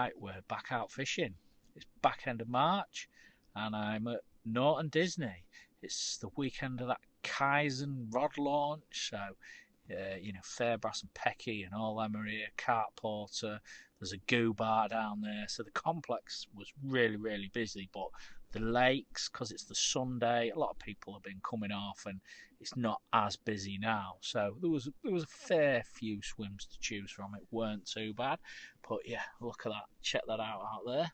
Right, we're back out fishing. It's back end of March and I'm at Norton Disney. It's the weekend of that Kaizen rod launch, so Fairbrass and Pecky and all them are here, Carp Porter, there's a goo bar down there, so the complex was really busy, but the lakes, because it's the Sunday, a lot of people have been coming off and it's not as busy now, so there was a fair few swims to choose from. It weren't too bad, but yeah, look at that, check that out there.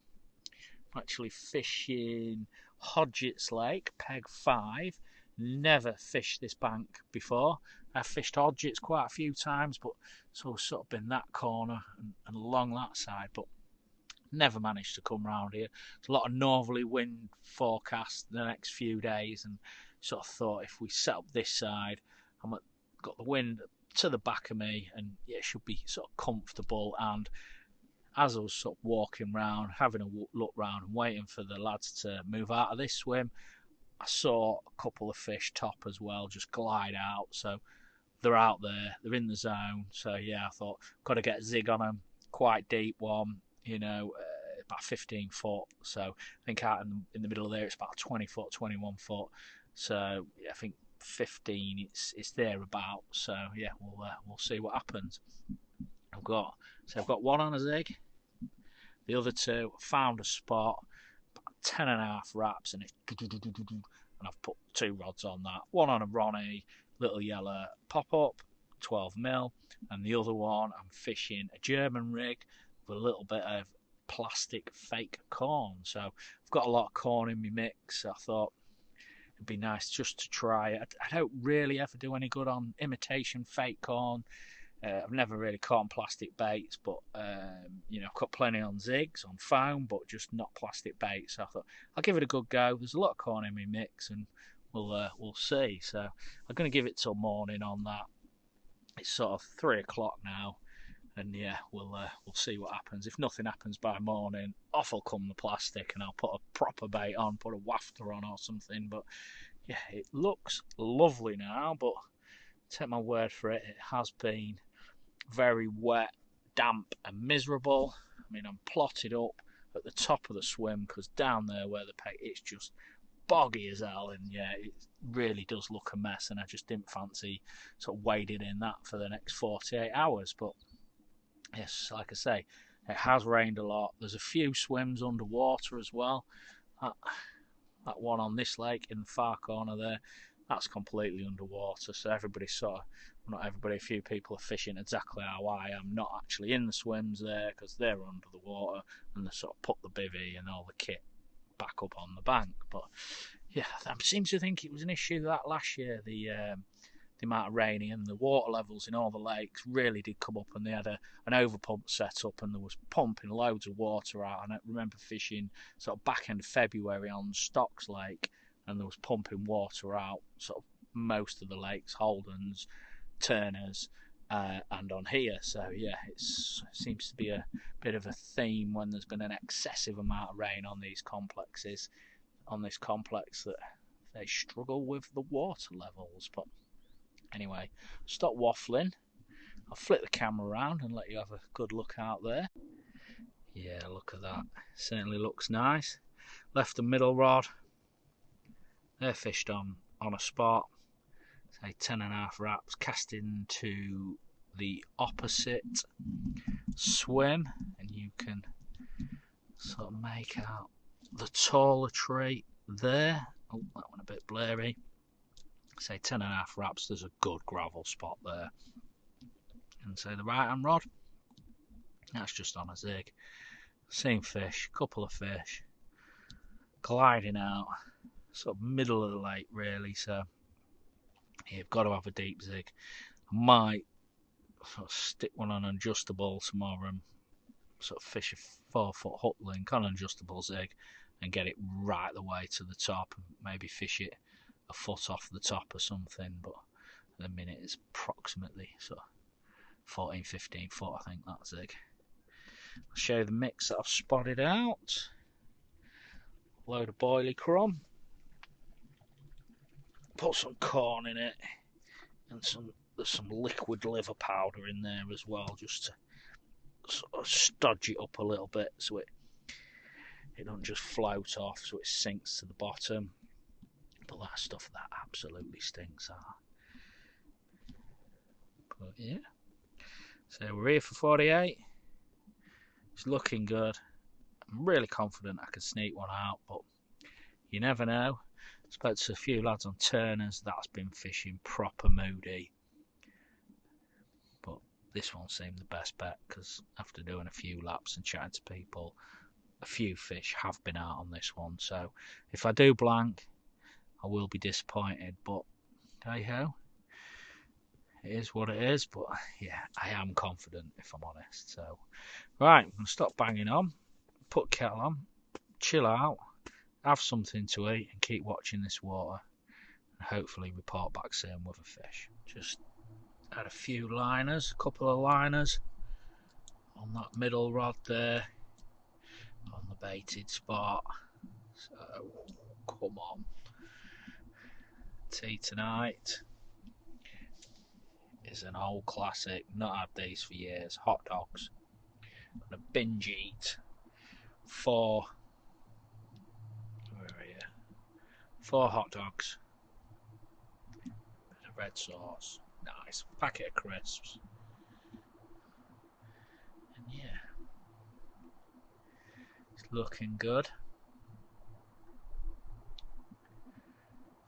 I'm actually fishing Hodgetts Lake, peg 5. Never fished this bank before. I've fished Hodgetts quite a few times, but so sort of been that corner and along that side, but never managed to come round here. There's a lot of northerly wind forecast the next few days, and sort of thought if we set up this side, got the wind to the back of me, and yeah, it should be sort of comfortable. And as I was sort of walking round, having a look round and waiting for the lads to move out of this swim, I saw a couple of fish top as well just glide out, so they're out there, they're in the zone. So yeah, I thought, got to get a zig on them, quite deep one, about 15 foot. So I think out in the middle of there it's about 20 foot, 21 foot. So yeah, I think 15, it's thereabout. So yeah, we'll see what happens. I've got one on a zig. The other two, found a spot, 10.5 wraps, and I've put 2 rods on that. One on a Ronnie, little yellow pop up, 12mm, and the other one I'm fishing a German rig with a little bit of plastic fake corn. So I've got a lot of corn in my mix. So I thought it'd be nice just to try it. I don't really ever do any good on imitation fake corn. I've never really caught on plastic baits, but I've got plenty on zigs, on foam, but just not plastic baits. So I thought I'll give it a good go. There's a lot of corn in my mix, and we'll see. So I'm going to give it till morning on that. It's sort of 3 o'clock now, and yeah, we'll see what happens. If nothing happens by morning, off will come the plastic, and I'll put a proper bait on, put a wafter on or something. But yeah, it looks lovely now, but take my word for it, it has been very wet, damp and miserable. I mean, I'm plotted up at the top of the swim because down there where the peg, it's just boggy as hell, and yeah, it really does look a mess, and I just didn't fancy sort of wading in that for the next 48 hours. But yes, like I say, it has rained a lot. There's a few swims underwater as well. That one on this lake in the far corner there, that's completely underwater, so everybody not everybody, a few people are fishing exactly how I am, not actually in the swims there because they're under the water, and they sort of put the bivvy and all the kit back up on the bank. But yeah, I seem to think it was an issue that last year, the amount of raining and the water levels in all the lakes really did come up, and they had an overpump set up and there was pumping loads of water out. And I remember fishing sort of back end of February on Stocks Lake, and there was pumping water out sort of most of the lakes, Holden's, Turner's, and on here. So yeah, it seems to be a bit of a theme when there's been an excessive amount of rain on these complexes, on this complex, that they struggle with the water levels. But anyway, stop waffling. I'll flip the camera around and let you have a good look out there. Yeah, look at that. Certainly looks nice. Left the middle rod. They're fished on a spot, say 10.5 wraps, casting to the opposite swim, and you can sort of make out the taller tree there. Oh, that one a bit blurry. Say 10.5 wraps, there's a good gravel spot there. And so the right hand rod, that's just on a zig. Same fish, couple of fish, gliding out, sort of middle of the lake really. So you've got to have a deep zig. I might sort of stick one on adjustable tomorrow and sort of fish a 4-foot hook link on an adjustable zig and get it right the way to the top, and maybe fish it a foot off the top or something. But at the minute it's approximately sort of 14-15 foot, I think, that zig. I'll show you the mix that I've spotted out. Load of boilie crumb, put some corn in it, and there's some liquid liver powder in there as well, just to sort of stodge it up a little bit so it don't just float off, so it sinks to the bottom. But that stuff, that absolutely stinks. But yeah, so we're here for 48. It's looking good. I'm really confident I can sneak one out, but you never know. I spoke to a few lads on Turner's that's been fishing proper moody, but this one seemed the best bet because after doing a few laps and chatting to people, a few fish have been out on this one. So if I do blank, I will be disappointed, but hey ho, it is what it is. But yeah, I am confident if I'm honest. So right, I'm going to stop banging on, put kettle on, chill out, have something to eat and keep watching this water, and hopefully report back soon with a fish. Just had a few liners, a couple of liners on that middle rod there on the baited spot. So come on. Tea tonight is an old classic, not had these for years. Hot dogs. I'm gonna binge eat four hot dogs, bit of red sauce, nice packet of crisps, and yeah, it's looking good.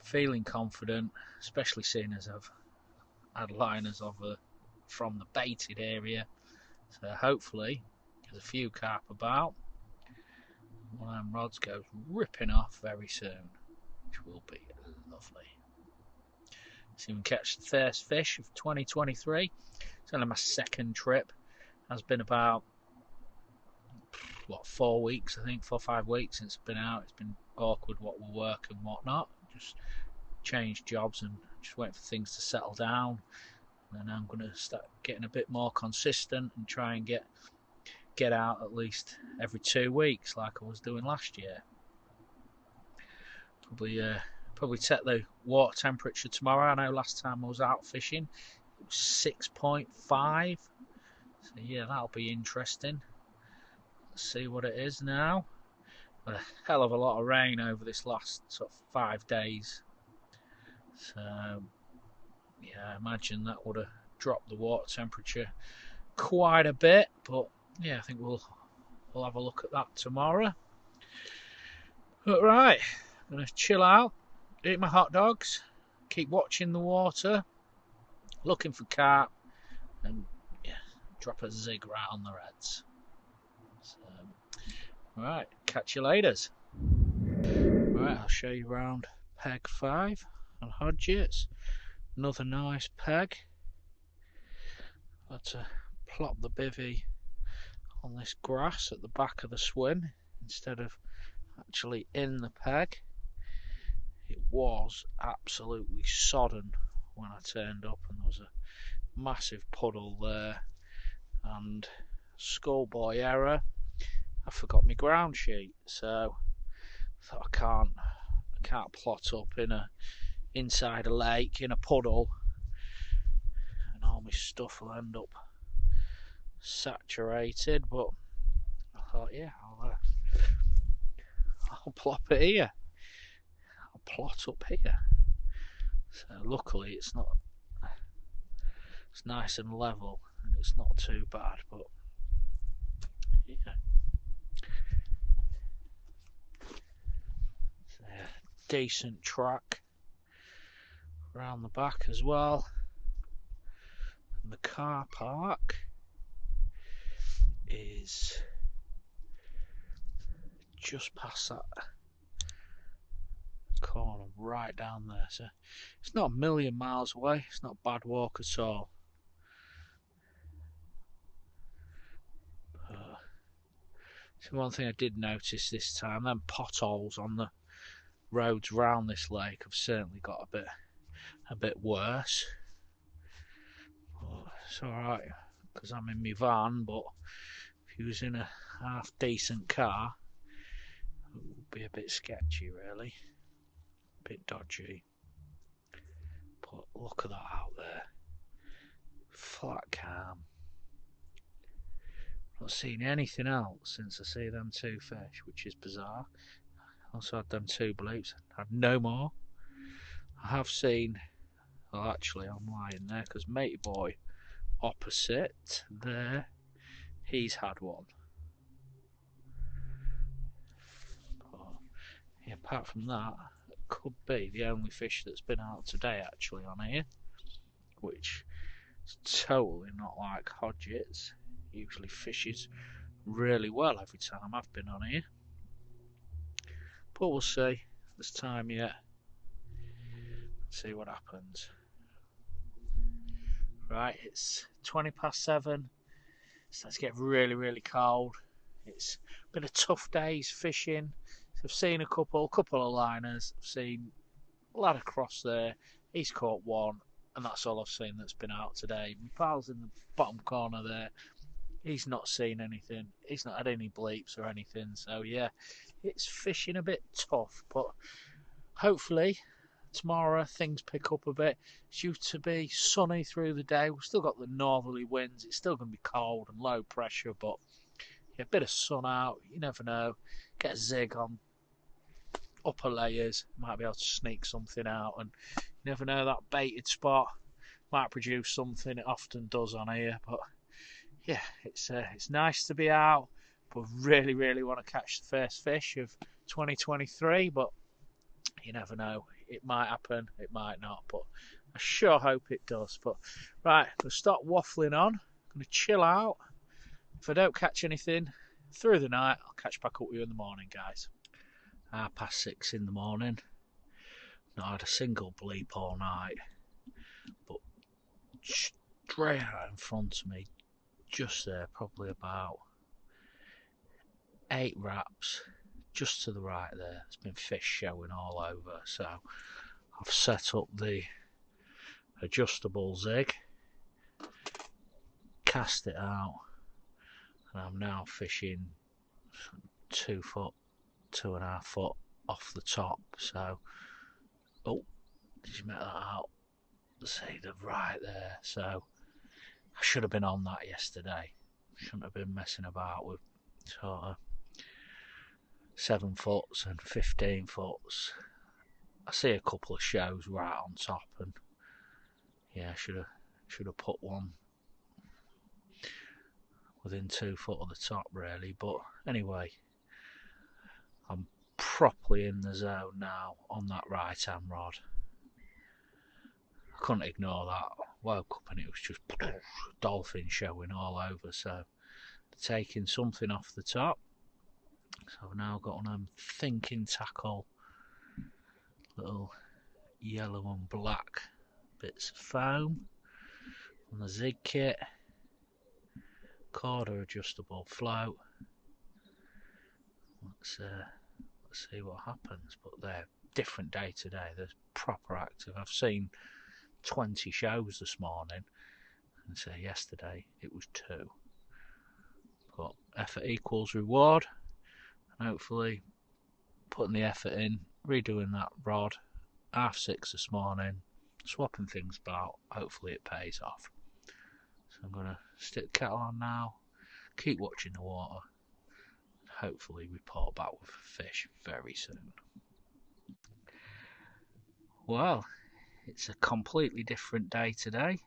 Feeling confident, especially seeing as I've had liners from the baited area, so hopefully there's a few carp about. One of them rods goes ripping off very soon, which will be lovely. See if we can catch the first fish of 2023. It's only my second trip. Has been about 4 weeks, I think, 4 or 5 weeks since it's been out. It's been awkward what will work and what not. Just changed jobs and just waiting for things to settle down. And then I'm going to start getting a bit more consistent and try and get out at least every 2 weeks like I was doing last year. Probably set the water temperature tomorrow. I know last time I was out fishing it was 6.5, so yeah, that'll be interesting. Let's see what it is now. But a hell of a lot of rain over this last sort of 5 days, so yeah, I imagine that would have dropped the water temperature quite a bit. But yeah, I think we'll have a look at that tomorrow. But right, I'm going to chill out, eat my hot dogs, keep watching the water, looking for carp, and yeah, drop a zig right on the reds. So, right, catch you later. Right, I'll show you around peg 5 on hodgetts. Another nice peg. Had to plop the bivvy on this grass at the back of the swim instead of actually in the peg. It was absolutely sodden when I turned up, and there was a massive puddle there, and schoolboy error, I forgot my ground sheet, so I thought I can't plot up inside a lake in a puddle and all my stuff will end up saturated. But I thought, yeah, I'll plop it here. I'll plot up here. So luckily it's nice and level and it's not too bad, but yeah. It's a decent track around the back as well. And the car park is just past that corner right down there, so it's not a million miles away. It's not a bad walk at all. So one thing I did notice this time, them potholes on the roads around this lake have certainly got a bit worse. But it's alright because I'm in my van, but if you was in a half decent car it would be a bit sketchy really, a bit dodgy. But look at that out there, flat calm. Not seen anything else since I see them 2 fish, which is bizarre. Also had them 2 bleeps. Had no more. I have seen, well actually I'm lying there because matey boy opposite there, he's had one. But, yeah, apart from that, it could be the only fish that's been out today actually on here, which is totally not like hodgetts. Usually fishes really well every time I've been on here, but we'll see. There's time yet. Let's see what happens. Right, it's 7:20. Starts to get really cold. It's been a tough day's fishing. I've seen a couple of liners. I've seen a lad across there. He's caught one, and that's all I've seen that's been out today. My pal's in the bottom corner there. He's not seen anything. He's not had any bleeps or anything. So yeah, it's fishing a bit tough, but hopefully tomorrow things pick up a bit. It's due to be sunny through the day. We've still got the northerly winds. It's still going to be cold and low pressure, but yeah, a bit of sun out. You never know. Get a zig on upper layers. Might be able to sneak something out, and you never know, that baited spot might produce something. It often does on here, but yeah, it's nice to be out. But really want to catch the first fish of 2023, but you never know. It might happen, it might not, but I sure hope it does. But right, we'll stop waffling on. I'm going to chill out. If I don't catch anything through the night, I'll catch back up with you in the morning, guys. 6:30 in the morning. Not had a single bleep all night, but straight out in front of me, just there, probably about 8 wraps. Just to the right there, there's been fish showing all over, so I've set up the adjustable zig, cast it out, and I'm now fishing 2 foot, 2.5 foot off the top. So, oh, did you make that out? See the right there. So I should have been on that yesterday. Shouldn't have been messing about with sort of 7 foots and 15 foots. I see a couple of shows right on top, and yeah, should have put one within 2 foot of the top really. But anyway, I'm properly in the zone now on that right hand rod. I couldn't ignore that. Woke up and it was just dolphin showing all over, so taking something off the top. So I've now got one of them thinking tackle, little yellow and black bits of foam on the zig kit, KORDA adjustable float. Let's see what happens. But they're different day today. They're proper active. I've seen 20 shows this morning, and so yesterday it was 2. But effort equals reward, and hopefully putting the effort in, redoing that rod, 6:30 this morning, swapping things about, hopefully it pays off. So I'm going to stick the kettle on now, keep watching the water, and hopefully report back with a fish very soon. Well, it's a completely different day today.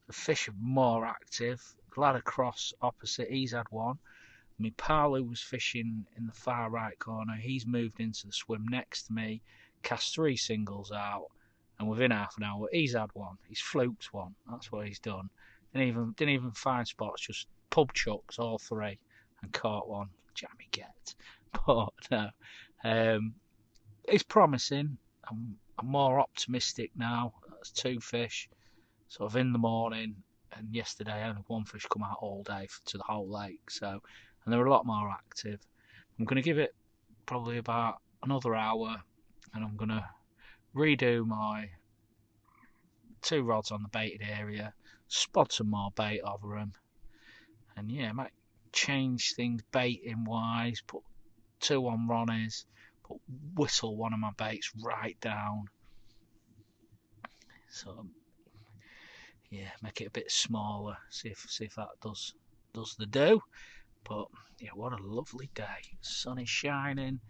The fish are more active. The lad across opposite, he's had one. My pal who was fishing in the far right corner, he's moved into the swim next to me, cast 3 singles out, and within half an hour he's had one. He's fluked one. That's what he's done. Didn't even find spots, just pub chucks, all 3, and caught one. Jammy get. But no, it's promising. I'm more optimistic now. That's 2 fish, sort of in the morning, and yesterday only 1 fish come out all day to the whole lake. So, and they're a lot more active. I'm going to give it probably about another hour, and I'm going to redo my 2 rods on the baited area, spot some more bait over them, and yeah, might change things baiting wise, put 2 on Ronnie's, but whistle one of my baits right down. So yeah, make it a bit smaller. See if that does does the do. But yeah, what a lovely day. Sun is shining.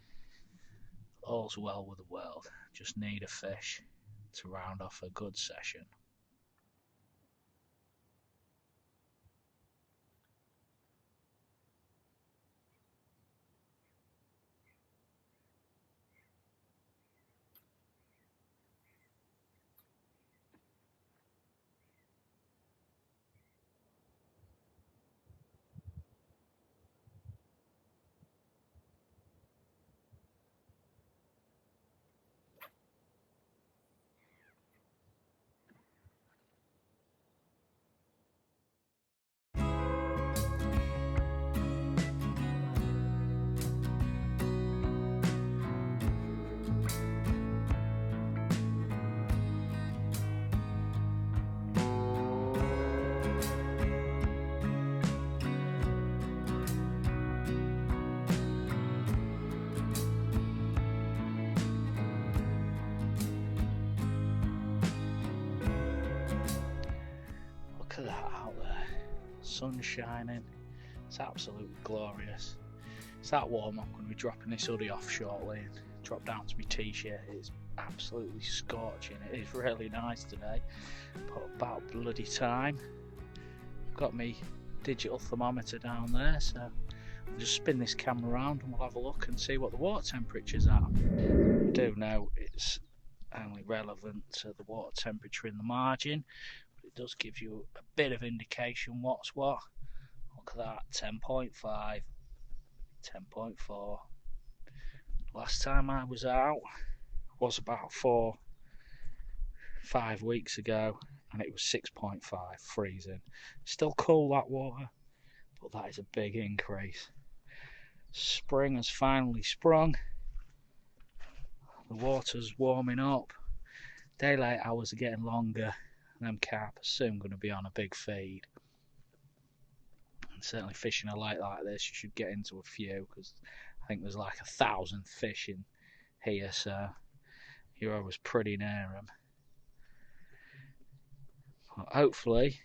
All's well with the world. Just need a fish to round off a good session. Look at that out there. Sun shining. It's absolutely glorious. It's that warm. I'm going to be dropping this hoodie off shortly and drop down to my t-shirt. It's absolutely scorching. It is really nice today. But about bloody time. Got me digital thermometer down there, so I'll just spin this camera around and we'll have a look and see what the water temperatures are. I do know it's only relevant to the water temperature in the margin, but it does give you a bit of indication what's what. Look at that, 10.5, 10.4. Last time I was out was about 5 weeks ago, and it was 6.5, freezing. Still cool, that water, but that is a big increase. Spring has finally sprung. The water's warming up. Daylight hours are getting longer, and them carp are soon going to be on a big feed. And certainly fishing a lake like this, you should get into a few, because I think there's like 1,000 fish in here, so you're always pretty near them. Well, hopefully,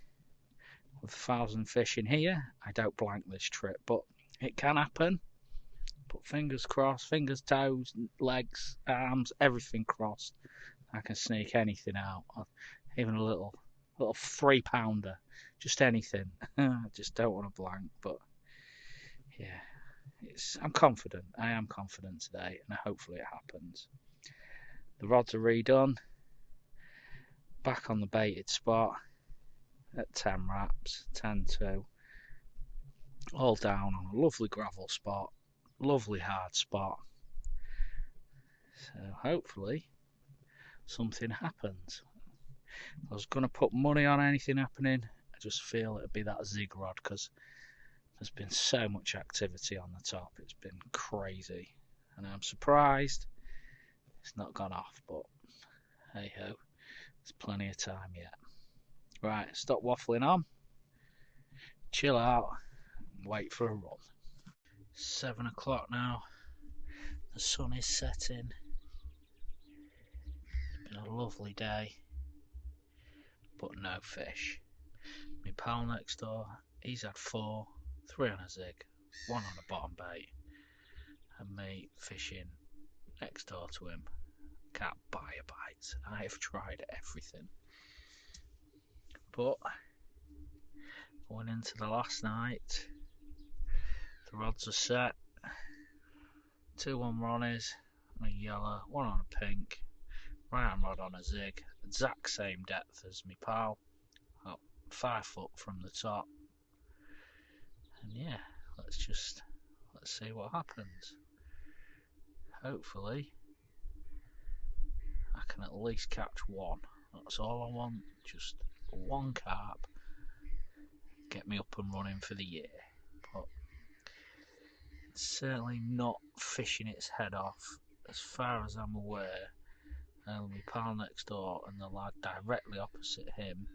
with 1,000 fish in here, I don't blank this trip, but it can happen. But fingers crossed, fingers, toes, legs, arms, everything crossed. I can sneak anything out, even a little 3-pounder, just anything. I just don't want to blank, but yeah, I'm confident. I am confident today, and hopefully it happens. The rods are redone. Back on the baited spot at 10 wraps, 10-2. All down on a lovely gravel spot, lovely hard spot. So hopefully something happens. I was going to put money on anything happening. I just feel it'd be that zig rod, because there's been so much activity on the top. It's been crazy, and I'm surprised it's not gone off, but hey ho, there's plenty of time yet. Right, stop waffling on, chill out, and wait for a run. 7 o'clock now, the sun is setting. It's been a lovely day, but no fish. My pal next door, he's had 4, 3 on a zig, 1 on a bottom bait, and me fishing next door to him. Can't buy a bite. I have tried everything, but going into the last night, the rods are set. 2 on Ronnies, on a yellow, 1 on a pink, right hand rod on a zig, exact same depth as my pal, up 5 foot from the top. And yeah, let's see what happens. Hopefully I can at least catch 1. That's all I want, just 1 carp, get me up and running for the year. But it's certainly not fishing its head off, as far as I'm aware. And my pal next door and the lad directly opposite him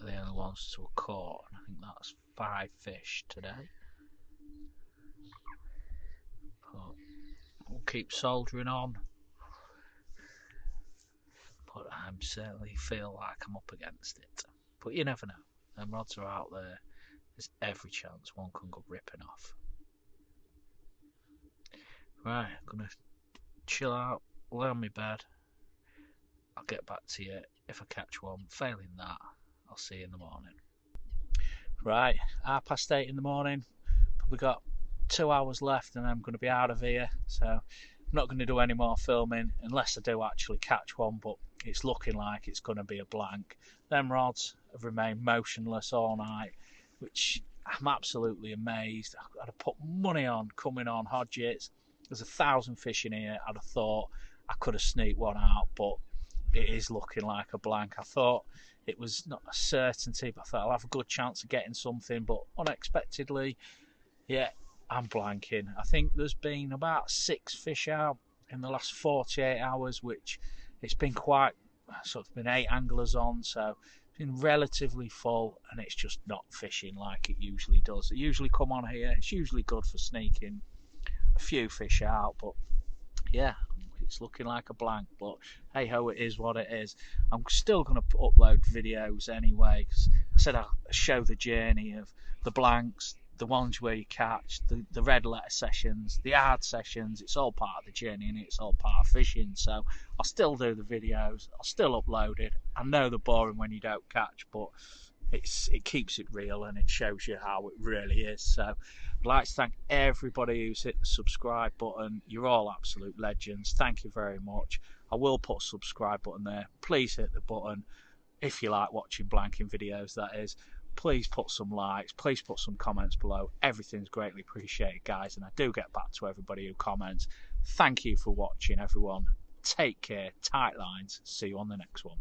are the only ones to have caught, and I think that's 5 fish today. But we'll keep soldiering on, but I certainly feel like I'm up against it. But you never know, them rods are out there, there's every chance one can go ripping off. Right, I'm gonna chill out, lay on my bed. I'll get back to you if I catch one. Failing that, I'll see you in the morning. Right, 8:30 in the morning. Probably got 2 hours left and I'm going to be out of here. So I'm not going to do any more filming unless I do actually catch one, but it's looking like it's going to be a blank. Them rods have remained motionless all night, which I'm absolutely amazed. I'd have put money on coming on hodgetts. There's 1,000 fish in here. I'd have thought I could have sneaked one out, but it is looking like a blank. I thought it was not a certainty, but I thought I'll have a good chance of getting something, but unexpectedly, yeah, I'm blanking. I think there's been about 6 fish out in the last 48 hours, which it's been quite, sort of been 8 anglers on, so it's been relatively full, and it's just not fishing like it usually does. They usually come on here, it's usually good for sneaking a few fish out, but yeah, it's looking like a blank, but hey ho, it is what it is. I'm still going to upload videos anyway, because I said I'll show the journey of the blanks, the ones where you catch, the red letter sessions, the hard sessions. It's all part of the journey and it's all part of fishing, so I'll still do the videos, I'll still upload it. I know they're boring when you don't catch, but it keeps it real and it shows you how it really is. So I'd like to thank everybody who's hit the subscribe button. You're all absolute legends. Thank you very much. I will put a subscribe button there. Please hit the button if you like watching blanking videos, that is. Please put some likes, please put some comments below. Everything's greatly appreciated, guys, and I do get back to everybody who comments. Thank you for watching, everyone. Take care, tight lines. See you on the next one.